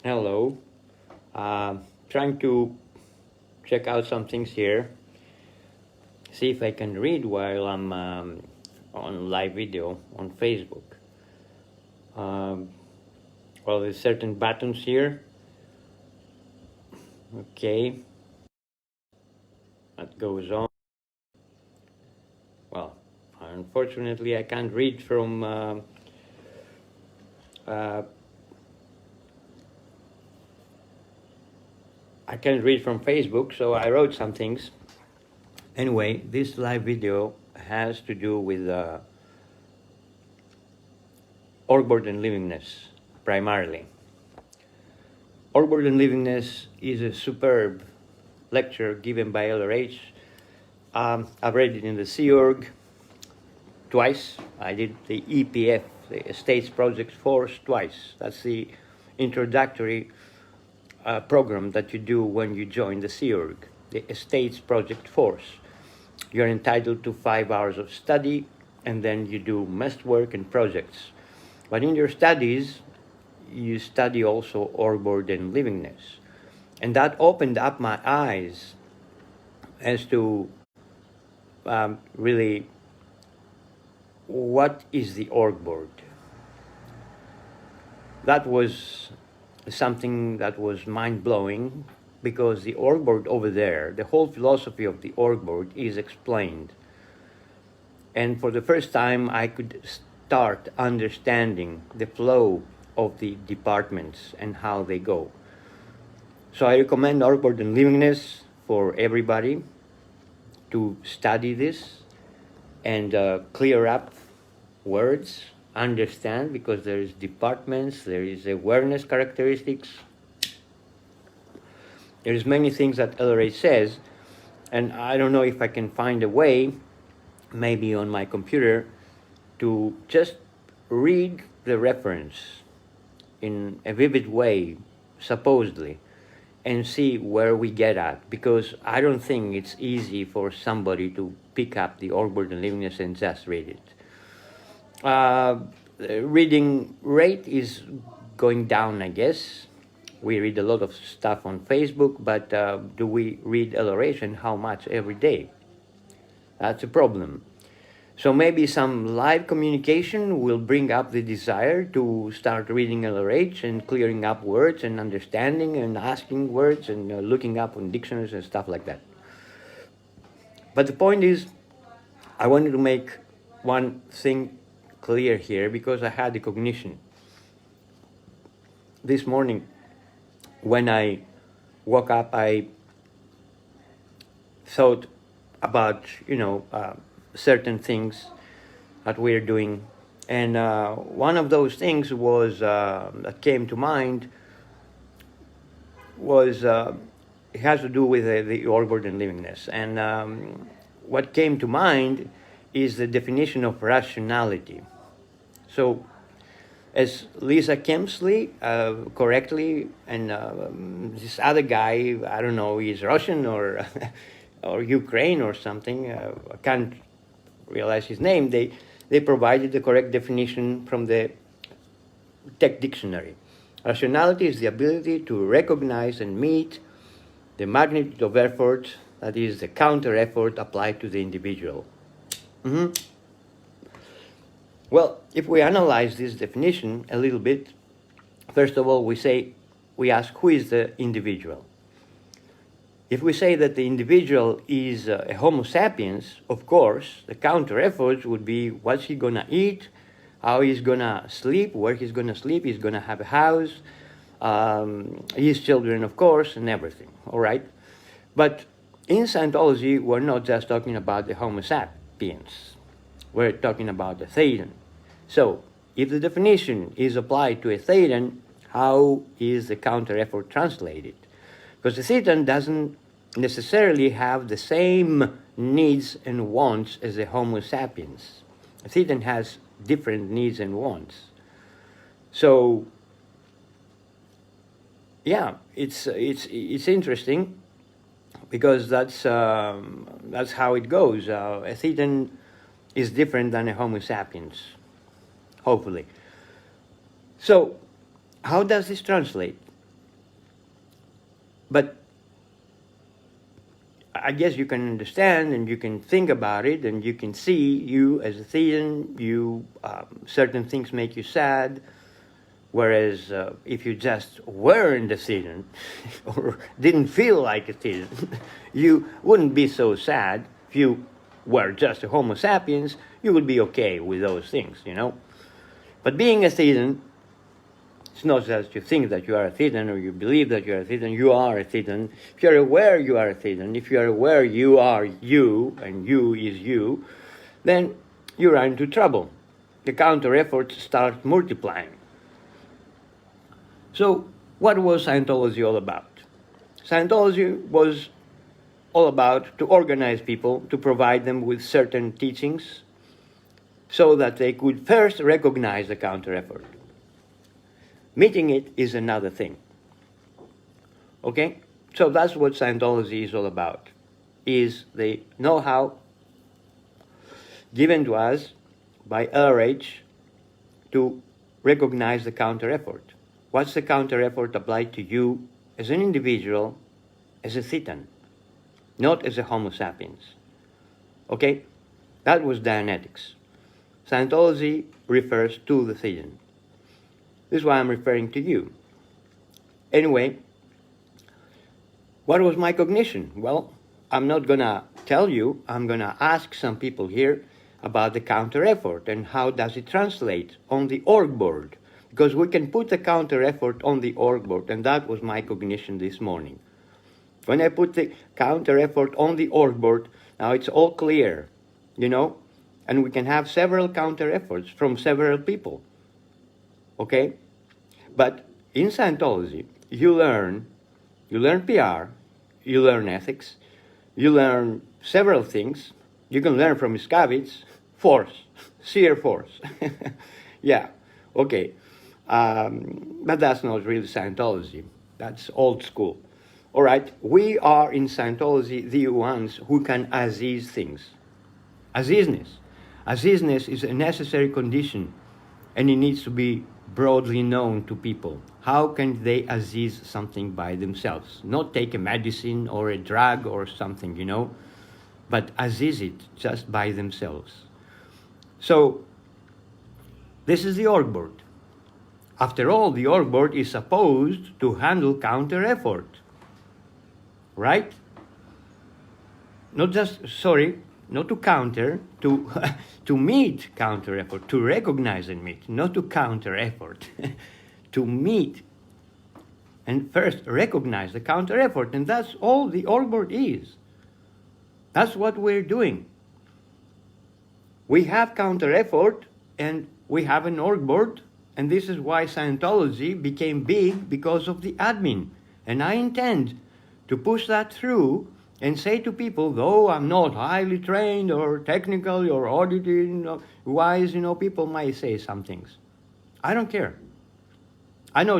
Hello. Trying to check out some things here. See if I can read while I'm on live video on Facebook. Um, well, there's certain buttons here. Okay. That goes on. Well, unfortunately, I can't read from Facebook, so I wrote some things. Anyway, this live video has to do with orgboard and livingness, primarily. Orgboard and livingness is a superb lecture given by LRH. I've read it in the Sea Org twice. I did the EPF, the Estates Project Force, twice. That's the introductory program that you do when you join the Sea Org, the Estates Project Force. You're entitled to 5 hours of study, and then you do must work and projects. But in your studies, you study also orgboard and livingness. And that opened up my eyes as to really what is the orgboard. That was something that was mind-blowing, because the orgboard over there, the whole philosophy of the orgboard is explained. And for the first time, I could start understanding the flow of the departments and how they go. So I recommend orgboard and livingness for everybody to study this and clear up words, understand, because there is departments, there is awareness characteristics, there's many things that LRA says, and I don't know if I can find a way, maybe on my computer, to just read the reference in a vivid way, supposedly, and see where we get at, because I don't think it's easy for somebody to pick up the orgboard and livingness and just read it. Reading rate is going down, I guess. We read a lot of stuff on Facebook, but do we read LRH, and how much every day? That's a problem. So maybe some live communication will bring up the desire to start reading LRH and clearing up words and understanding and asking words and looking up on dictionaries and stuff like that. But the point is, I wanted to make one thing clear here, because I had the cognition. This morning, when I woke up, I thought about, certain things that we're doing. And one of those things was that came to mind was it has to do with the orgboard and livingness. And what came to mind is the definition of rationality. So, as Lisa Kemsley correctly, and this other guy, I don't know, he's Russian or or Ukraine or something, I can't realize his name, they provided the correct definition from the Tech Dictionary. Rationality is the ability to recognize and meet the magnitude of effort, that is, the counter effort applied to the individual. Well, if we analyze this definition a little bit, first of all, we ask, who is the individual? If we say that the individual is a Homo sapiens, of course, the counter efforts would be what's he gonna eat, how he's gonna sleep, where he's gonna sleep, he's gonna have a house, his children, of course, and everything, all right? But in Scientology, we're not just talking about the Homo sapiens. We're talking about the Thetan. So, if the definition is applied to a Thetan, how is the counter effort translated? Because the Thetan doesn't necessarily have the same needs and wants as the Homo sapiens. The Thetan has different needs and wants. So, yeah, it's interesting, because that's how it goes. A Thetan is different than a Homo sapiens, hopefully. So, how does this translate? But I guess you can understand and you can think about it and you can see you as a Thetan, certain things make you sad, whereas if you just weren't a Thetan or didn't feel like a Thetan, you wouldn't be so sad. If you were just a Homo sapiens, you would be okay with those things, But being a Thetan, it's not just you think that you are a Thetan or you believe that you are a Thetan, you are a Thetan. If you're aware you are a Thetan, if you're aware you are you, and you is you, then you run into trouble. The counter efforts start multiplying. So, what was Scientology all about? Scientology was all about to organize people, to provide them with certain teachings, so that they could first recognize the counter effort. Meeting it is another thing. Okay? So that's what Scientology is all about. Is the know-how given to us by LRH to recognize the counter effort. What's the counter effort applied to you as an individual, as a Thetan, not as a Homo sapiens? Okay? That was Dianetics. Scientology refers to the Thetan. This is why I'm referring to you. Anyway, what was my cognition? Well, I'm not going to tell you. I'm going to ask some people here about the counter effort and how does it translate on the org board. Because we can put the counter effort on the org board, and that was my cognition this morning. When I put the counter effort on the org board, now it's all clear, and we can have several counter efforts from several people. Okay? But in Scientology, you learn PR, you learn ethics, you learn several things. You can learn from Miscavige, force, sheer force. Yeah, okay. But that's not really Scientology. That's old school. All right, we are in Scientology the ones who can aziz things. Azizness. Azizness is a necessary condition, and it needs to be broadly known to people. How can they aziz something by themselves? Not take a medicine or a drug or something, but aziz it just by themselves. So, this is the org board. After all, the org board is supposed to handle counter effort, right? Not to counter, to meet counter effort, to recognize and meet, not to counter effort, to meet and first recognize the counter effort, and that's all the org board is. That's what we're doing. We have counter effort and we have an org board, and this is why Scientology became big, because of the admin. And I intend to push that through and say to people, though I'm not highly trained or technical or auditing wise, people might say some things. I don't care. I know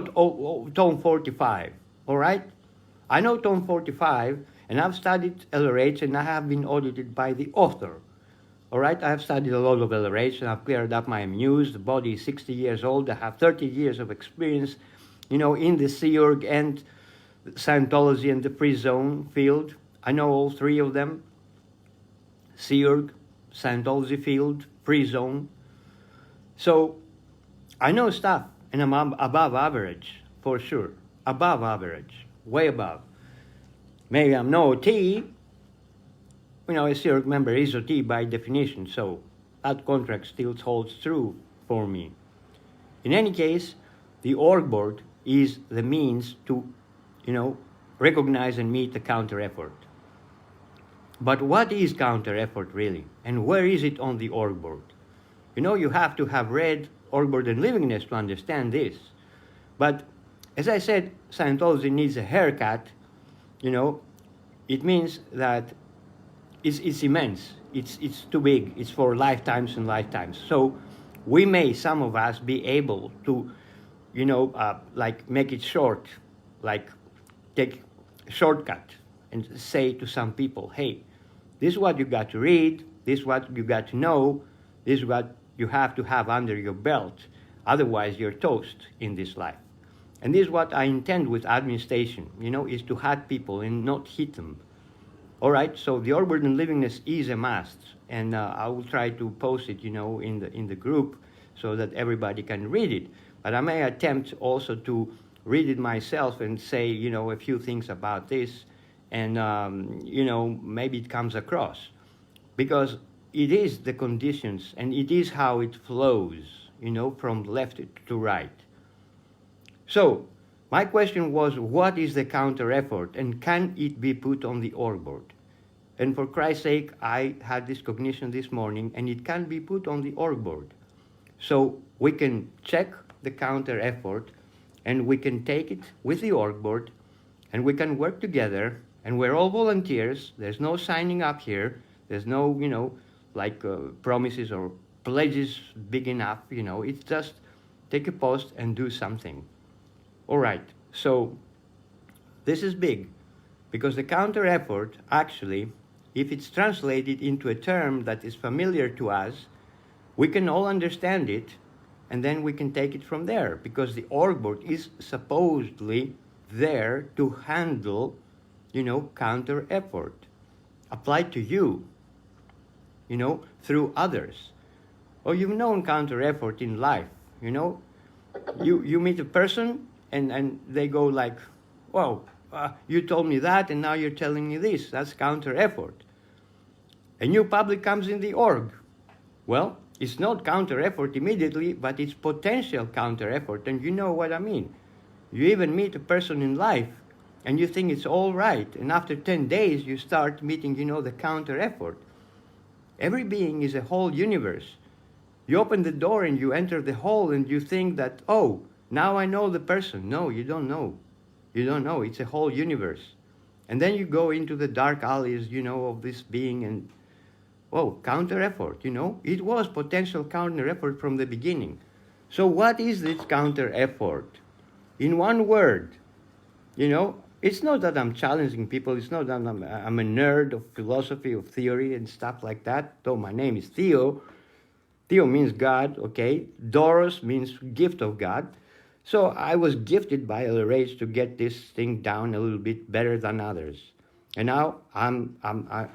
Tome 45, all right? I know Tome 45, and I've studied LRH, and I have been audited by the author. All right, I have studied a lot of LRH, and I've cleared up my muse. The body is 60 years old. I have 30 years of experience, in the Sea Org and Scientology and the FreeZone field. I know all three of them. Sea Org, Scientology field, FreeZone. So, I know stuff, and I'm above average, for sure. Above average, way above. Maybe I'm no OT. A Sea Org member is OT by definition, so that contract still holds true for me. In any case, the org board is the means to, recognize and meet the counter effort. But what is counter effort really? And where is it on the org board? You have to have read Org Board and Livingness to understand this. But as I said, Scientology needs a haircut. It means that it's immense. It's too big. It's for lifetimes and lifetimes. So we may, some of us, be able to, make it short, like take a shortcut and say to some people, hey, this is what you got to read, this is what you got to know, this is what you have to have under your belt. Otherwise, you're toast in this life. And this is what I intend with administration, is to hurt people and not hit them. All right, so the order and livingness is a must, and I will try to post it, in the group so that everybody can read it. But I may attempt also to read it myself and say, a few things about this, and maybe it comes across, because it is the conditions and it is how it flows, from left to right. So my question was, what is the counter effort, and can it be put on the org board? And for Christ's sake, I had this cognition this morning, and it can be put on the org board. So we can check the counter effort, and we can take it with the org board, and we can work together, and we're all volunteers. There's no signing up here. There's no, promises or pledges big enough. It's just take a post and do something. All right, so this is big, because the counter effort, actually, if it's translated into a term that is familiar to us, we can all understand it, and then we can take it from there, because the org board is supposedly there to handle, counter effort applied to you, through others. Or you've known counter effort in life, you meet a person, and they go like, whoa, you told me that, and now you're telling me this. That's counter effort. A new public comes in the org. Well, it's not counter effort immediately, but it's potential counter effort, and you know what I mean. You even meet a person in life, and you think it's all right, and after 10 days you start meeting, the counter effort. Every being is a whole universe. You open the door and you enter the hall, and you think that, oh, now I know the person. No, you don't know. You don't know. It's a whole universe. And then you go into the dark alleys, of this being, and, whoa, counter effort, It was potential counter effort from the beginning. So what is this counter effort? In one word, it's not that I'm challenging people. It's not that I'm a nerd of philosophy, of theory, and stuff like that. Though my name is Theo. Theo means God, okay? Doros means gift of God. So I was gifted by LRH to get this thing down a little bit better than others. And now I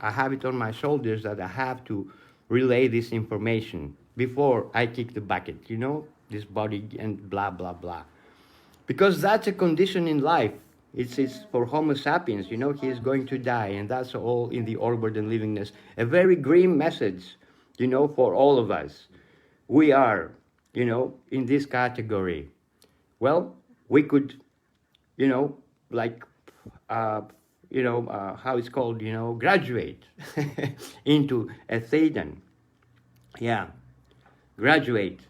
have it on my shoulders that I have to relay this information before I kick the bucket, this body and blah, blah, blah. Because that's a condition in life. It's for Homo sapiens, he is going to die, and that's all in the order and livingness. A very grim message, for all of us. We are, in this category. Well, we could, how it's called, graduate into a Thetan. Yeah, graduate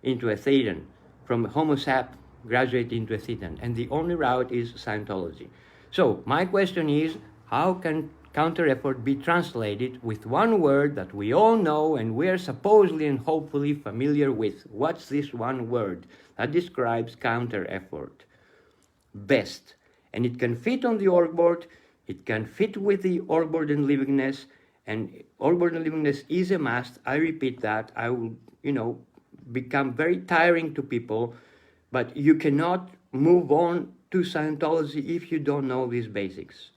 into a Thetan. From Homo sap, graduate into a Thetan. And the only route is Scientology. So my question is, how can counter effort be translated with one word that we all know and we are supposedly and hopefully familiar with? What's this one word that describes counter effort best? And it can fit on the org board, it can fit with the org board and livingness, and org board and livingness is a must. I repeat that. I will, become very tiring to people, but you cannot move on to Scientology if you don't know these basics.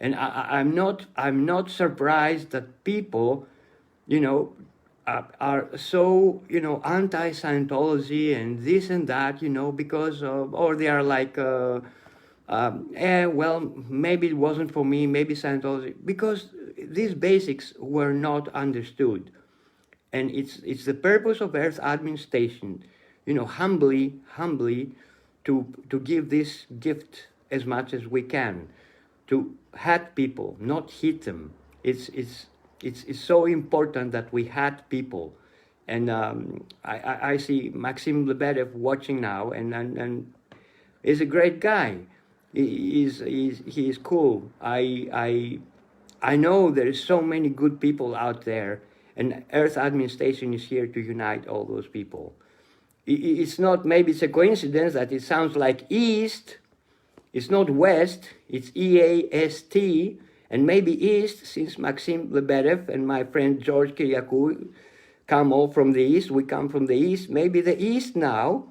And I'm not surprised that people, are so, anti-Scientology and this and that, because of, or they are like, well, maybe it wasn't for me, maybe Scientology, because these basics were not understood. And it's the purpose of Earth administration, humbly to give this gift as much as we can, to hurt people, not hit them. It's so important that we hurt people. And I see Maxim Lebedev watching now, and he's a great guy. He is cool. I know there is so many good people out there, and Earth administration is here to unite all those people. It's not, maybe it's a coincidence that it sounds like East. It's not West, it's EAST, and maybe East, since Maxim Lebedev and my friend George Kiriakou come all from the East, we come from the East. Maybe the East now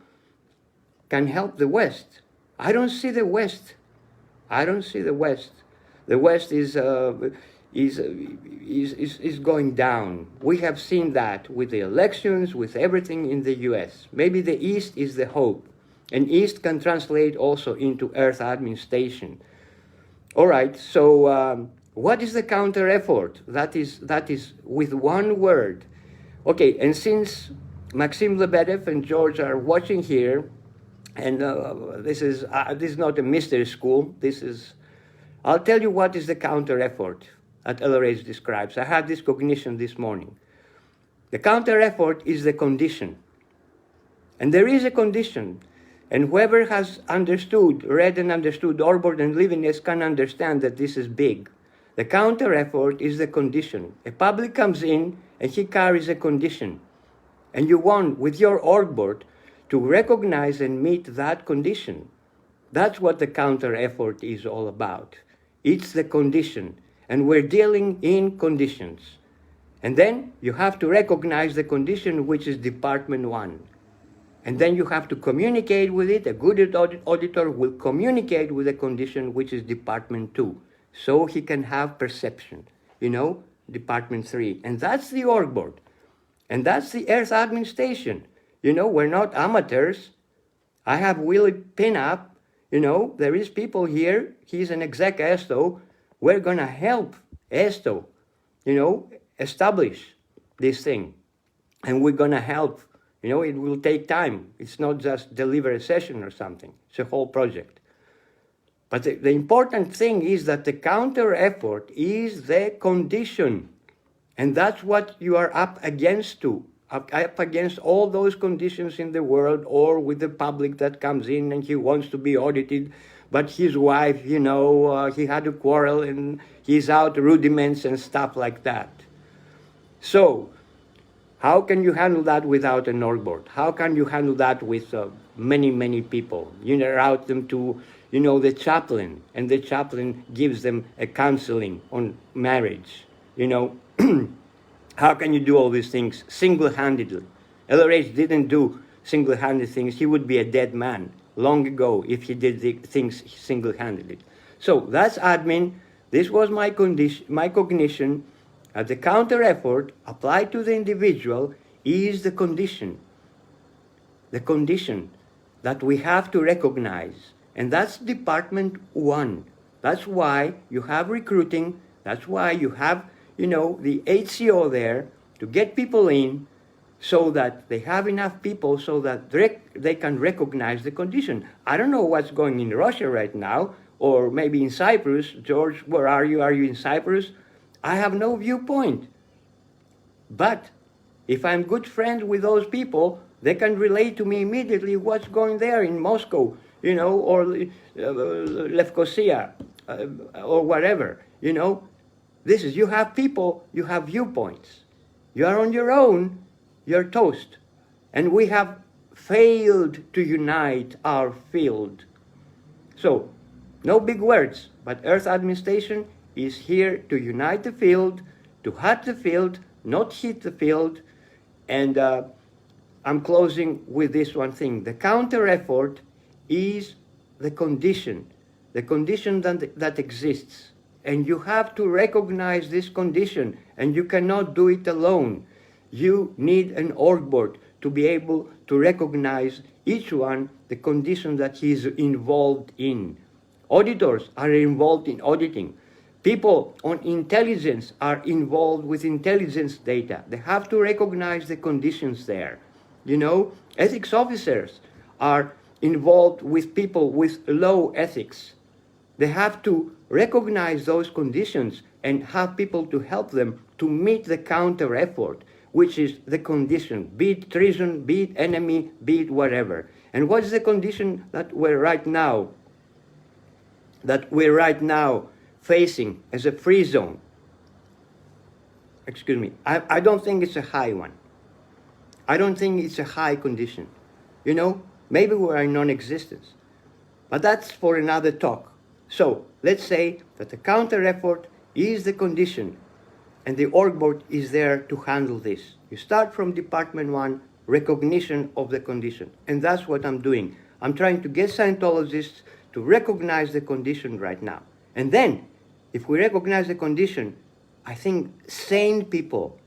can help the West. I don't see the West. I don't see the West. The West is going down. We have seen that with the elections, with everything in the U.S. Maybe the East is the hope, and East can translate also into Earth admin station. All right. So what is the counter effort? That is with one word. Okay. And since Maxim Lebedev and George are watching here, and this is not a mystery school. I'll tell you what is the counter effort that LRH describes. I had this cognition this morning. The counter effort is the condition. And there is a condition. And whoever has read and understood Orbord and Leibniz can understand that this is big. The counter effort is the condition. A public comes in and he carries a condition. And you want, with your Orbord, to recognize and meet that condition. That's what the counter effort is all about. It's the condition, and we're dealing in conditions. And then you have to recognize the condition, which is Department 1. And then you have to communicate with it. A good auditor will communicate with the condition, which is Department 2, so he can have perception, Department 3. And that's the org board. And that's the Earth admin station. We're not amateurs. I have Willie Pinup. There is people here. He's an exec ESTO. We're going to help ESTO, establish this thing. And we're going to help. It will take time. It's not just deliver a session or something. It's a whole project. But the important thing is that the counter effort is the condition. And that's what you are up against up against all those conditions in the world, or with the public that comes in and he wants to be audited, but his wife, he had a quarrel and he's out rudiments and stuff like that. So, how can you handle that without an org board? How can you handle that with many, many people? You route them to, the chaplain, and the chaplain gives them a counseling on marriage, How can you do all these things single-handedly? LRH didn't do single-handed things. He would be a dead man long ago if he did the things single-handedly. So that's admin. This was my cognition. The counter effort applied to the individual is the condition. The condition that we have to recognize. And that's Department 1. That's why you have recruiting. That's why you have the HCO there to get people in so that they have enough people so that they can recognize the condition. I don't know what's going in Russia right now, or maybe in Cyprus. George, where are you? Are you in Cyprus? I have no viewpoint. But if I'm good friends with those people, they can relate to me immediately what's going there in Moscow, or Lefkosia, or whatever, you have people, you have viewpoints. You are on your own, you're toast. And we have failed to unite our field. So, no big words, but Earth Administration is here to unite the field, to hut the field, not hit the field. And I'm closing with this one thing. The counter effort is the condition that exists. And you have to recognize this condition, and you cannot do it alone. You need an org board to be able to recognize each one the condition that he is involved in. Auditors are involved in auditing. People on intelligence are involved with intelligence data. They have to recognize the conditions there. Ethics officers are involved with people with low ethics. They have to recognize those conditions and have people to help them to meet the counter effort, which is the condition, be it treason, be it enemy, be it whatever. And what is the condition that we're right now facing as a free zone? Excuse me. I don't think it's a high one. I don't think it's a high condition. Maybe we're in non-existence. But that's for another talk. So let's say that the counter effort is the condition, and the org board is there to handle this. You start from Department 1, recognition of the condition. And that's what I'm doing. I'm trying to get Scientologists to recognize the condition right now. And then, if we recognize the condition, I think sane people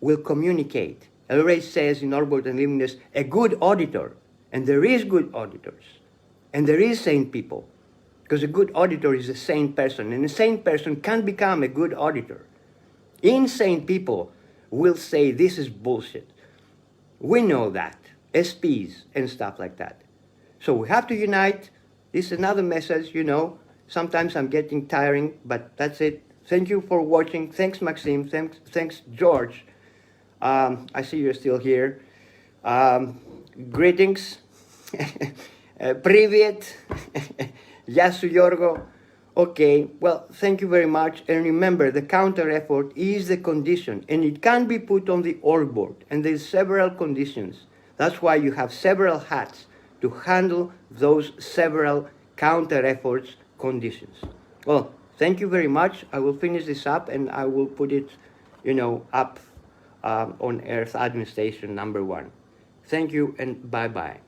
will communicate. Elray says in Orbit and Livingness, a good auditor, and there is good auditors, and there is sane people, because a good auditor is a sane person, and a sane person can become a good auditor. Insane people will say this is bullshit. We know that, SPs and stuff like that. So we have to unite. This is another message, you know. Sometimes I'm getting tiring, but that's it. Thank you for watching. Thanks, Maxime. Thanks, George. I see you're still here. Greetings. Привет. Yasu Yorgo. Okay, well, thank you very much. And remember, the counter effort is the condition, and it can be put on the org board. And there's several conditions. That's why you have several hats to handle those several counter efforts conditions. Well, thank you very much. I will finish this up and I will put it, you know, up on Earth Administration #1. Thank you and bye-bye.